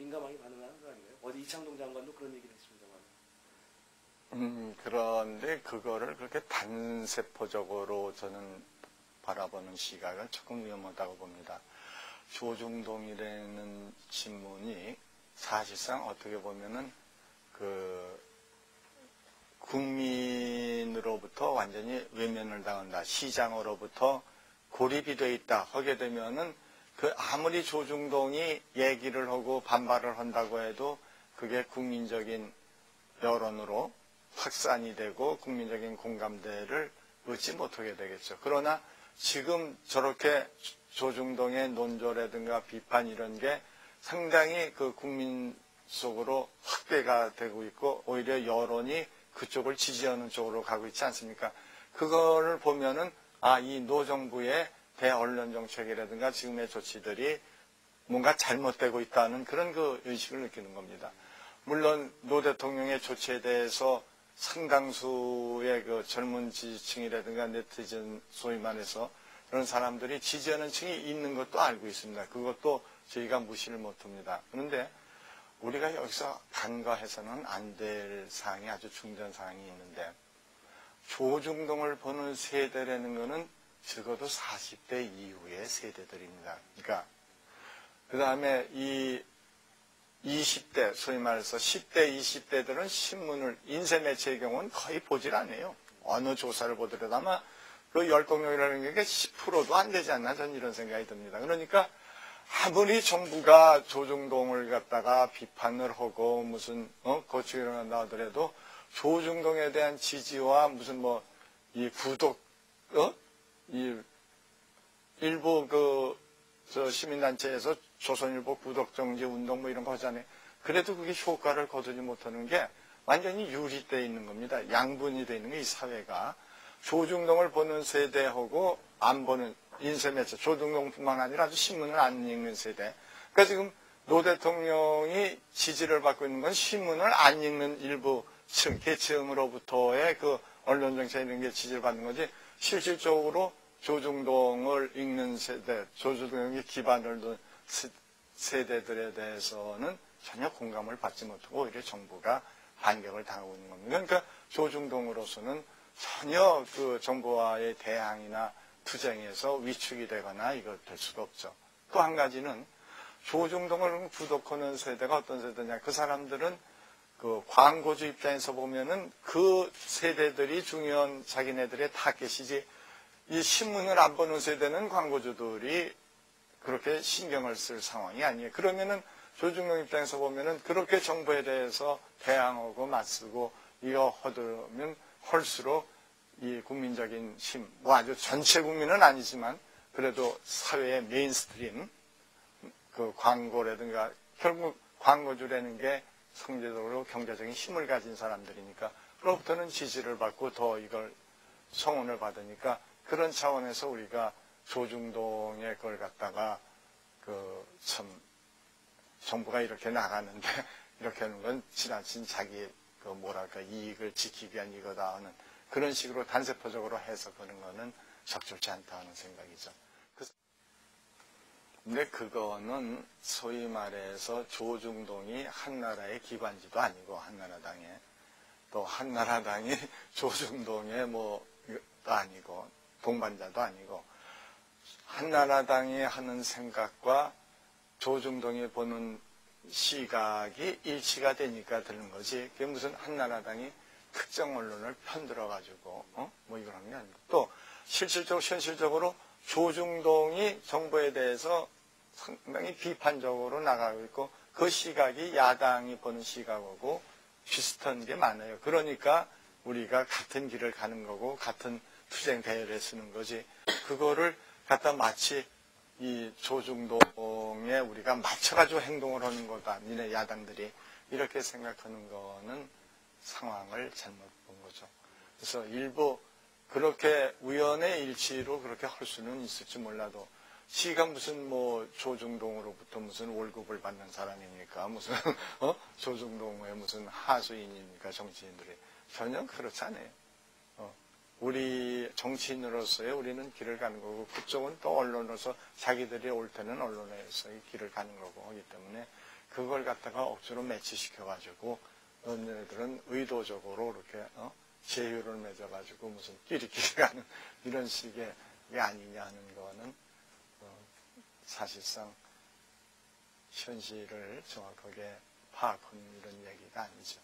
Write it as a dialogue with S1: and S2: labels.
S1: 민감하게 반응하는 거 아닌가요? 어디 이창동 장관도 그런 얘기를 했습니다만.
S2: 그런데 그거를 그렇게 단세포적으로 저는 바라보는 시각은 조금 위험하다고 봅니다. 조중동이라는 신문이 사실상 어떻게 보면은 국민으로부터 완전히 외면을 당한다. 시장으로부터 고립이 돼 있다. 하게 되면은 아무리 조중동이 얘기를 하고 반발을 한다고 해도 그게 국민적인 여론으로 확산이 되고 국민적인 공감대를 얻지 못하게 되겠죠. 그러나 지금 저렇게 조중동의 논조라든가 비판 이런 게 상당히 국민 속으로 확대가 되고 있고 오히려 여론이 그쪽을 지지하는 쪽으로 가고 있지 않습니까? 그거를 보면은 이 노정부의 대언론 정책이라든가 지금의 조치들이 뭔가 잘못되고 있다는 그런 의식을 느끼는 겁니다. 물론 노 대통령의 조치에 대해서 상당수의 젊은 지지층이라든가 네티즌 소위 말해서 그런 사람들이 지지하는 층이 있는 것도 알고 있습니다. 그것도 저희가 무시를 못합니다. 그런데 우리가 여기서 간과해서는 안 될 사항이 아주 중요한 사항이 있는데 조중동을 보는 세대라는 것은 적어도 40대 이후의 세대들입니다. 그러니까 그 다음에 이 20대, 소위 말해서 10대, 20대들은 신문을 인쇄매체의 경우는 거의 보질 않아요. 어느 조사를 보더라도 아마 열동력이라는 게 10%도 안 되지 않나 저는 이런 생각이 듭니다. 그러니까 아무리 정부가 조중동을 갖다가 비판을 하고 무슨 고치를 한다 하더라도 조중동에 대한 지지와 무슨 이 구독 일부 시민단체에서 조선일보 구독정지 운동 이런 거 하잖아요. 그래도 그게 효과를 거두지 못하는 게 완전히 유리되어 있는 겁니다. 양분이 되어 있는 게 이 사회가 조중동을 보는 세대하고 안 보는 인쇄매체, 조중동뿐만 아니라 아주 신문을 안 읽는 세대. 그러니까 지금 노 대통령이 지지를 받고 있는 건 신문을 안 읽는 일부 계층으로부터의 언론 정책 이런 게 지지를 받는 거지 실질적으로 조중동을 읽는 세대, 조중동의 기반을 둔 세대들에 대해서는 전혀 공감을 받지 못하고 오히려 정부가 반격을 당하고 있는 겁니다. 그러니까 조중동으로서는 전혀 정부와의 대항이나 투쟁에서 위축이 되거나 이거 될 수가 없죠. 또 한 가지는 조중동을 구독하는 세대가 어떤 세대냐. 그 사람들은 광고주 입장에서 보면은 그 세대들이 중요한 자기네들의 타겟이지 이 신문을 안 보는 세대는 광고주들이 그렇게 신경을 쓸 상황이 아니에요. 그러면은 조중동 입장에서 보면은 그렇게 정부에 대해서 대항하고 맞서고 이거 허들면 할수록 이 국민적인 힘, 아주 전체 국민은 아니지만 그래도 사회의 메인스트림 광고라든가 결국 광고주라는 게 상대적으로 경제적인 힘을 가진 사람들이니까 그로부터는 지지를 받고 더 이걸 성원을 받으니까 그런 차원에서 우리가 조중동의 걸 갖다가 참 정부가 이렇게 나가는데 이렇게 하는 건 지나친 자기의 이익을 지키기 위한 이거다 하는 그런 식으로 단세포적으로 해석하는 거는 적절치 않다 하는 생각이죠. 근데 그거는 소위 말해서 조중동이 한나라의 기관지도 아니고 한나라당에 또 한나라당이 조중동의 아니고 동반자도 아니고 한나라당이 하는 생각과 조중동이 보는 시각이 일치가 되니까 되는 거지. 그게 무슨 한나라당이 특정 언론을 편들어가지고 이걸 하는 게 아니고 또 현실적으로 조중동이 정부에 대해서 상당히 비판적으로 나가고 있고 그 시각이 야당이 보는 시각하고 비슷한 게 많아요. 그러니까 우리가 같은 길을 가는 거고 같은 투쟁 대열에 쓰는 거지. 그거를 갖다 마치 이 조중동에 우리가 맞춰가지고 행동을 하는 거다. 니네 야당들이 이렇게 생각하는 거는 상황을 잘못 본 거죠. 그래서 일부 그렇게 우연의 일치로 그렇게 할 수는 있을지 몰라도 시가 무슨 조중동으로부터 무슨 월급을 받는 사람입니까? 무슨 조중동의 무슨 하수인입니까? 정치인들이 전혀 그렇지 않아요. 우리 정치인으로서의 우리는 길을 가는 거고 그쪽은 또 언론으로서 자기들이 올 때는 언론에서의 길을 가는 거고 하기 때문에 그걸 갖다가 억지로 매치시켜가지고 너네들은 의도적으로 이렇게 제휴를 맺어가지고 무슨 끼리끼리 가는 이런 식의 게 아니냐 하는 거는 사실상 현실을 정확하게 파악한 이런 얘기가 아니죠.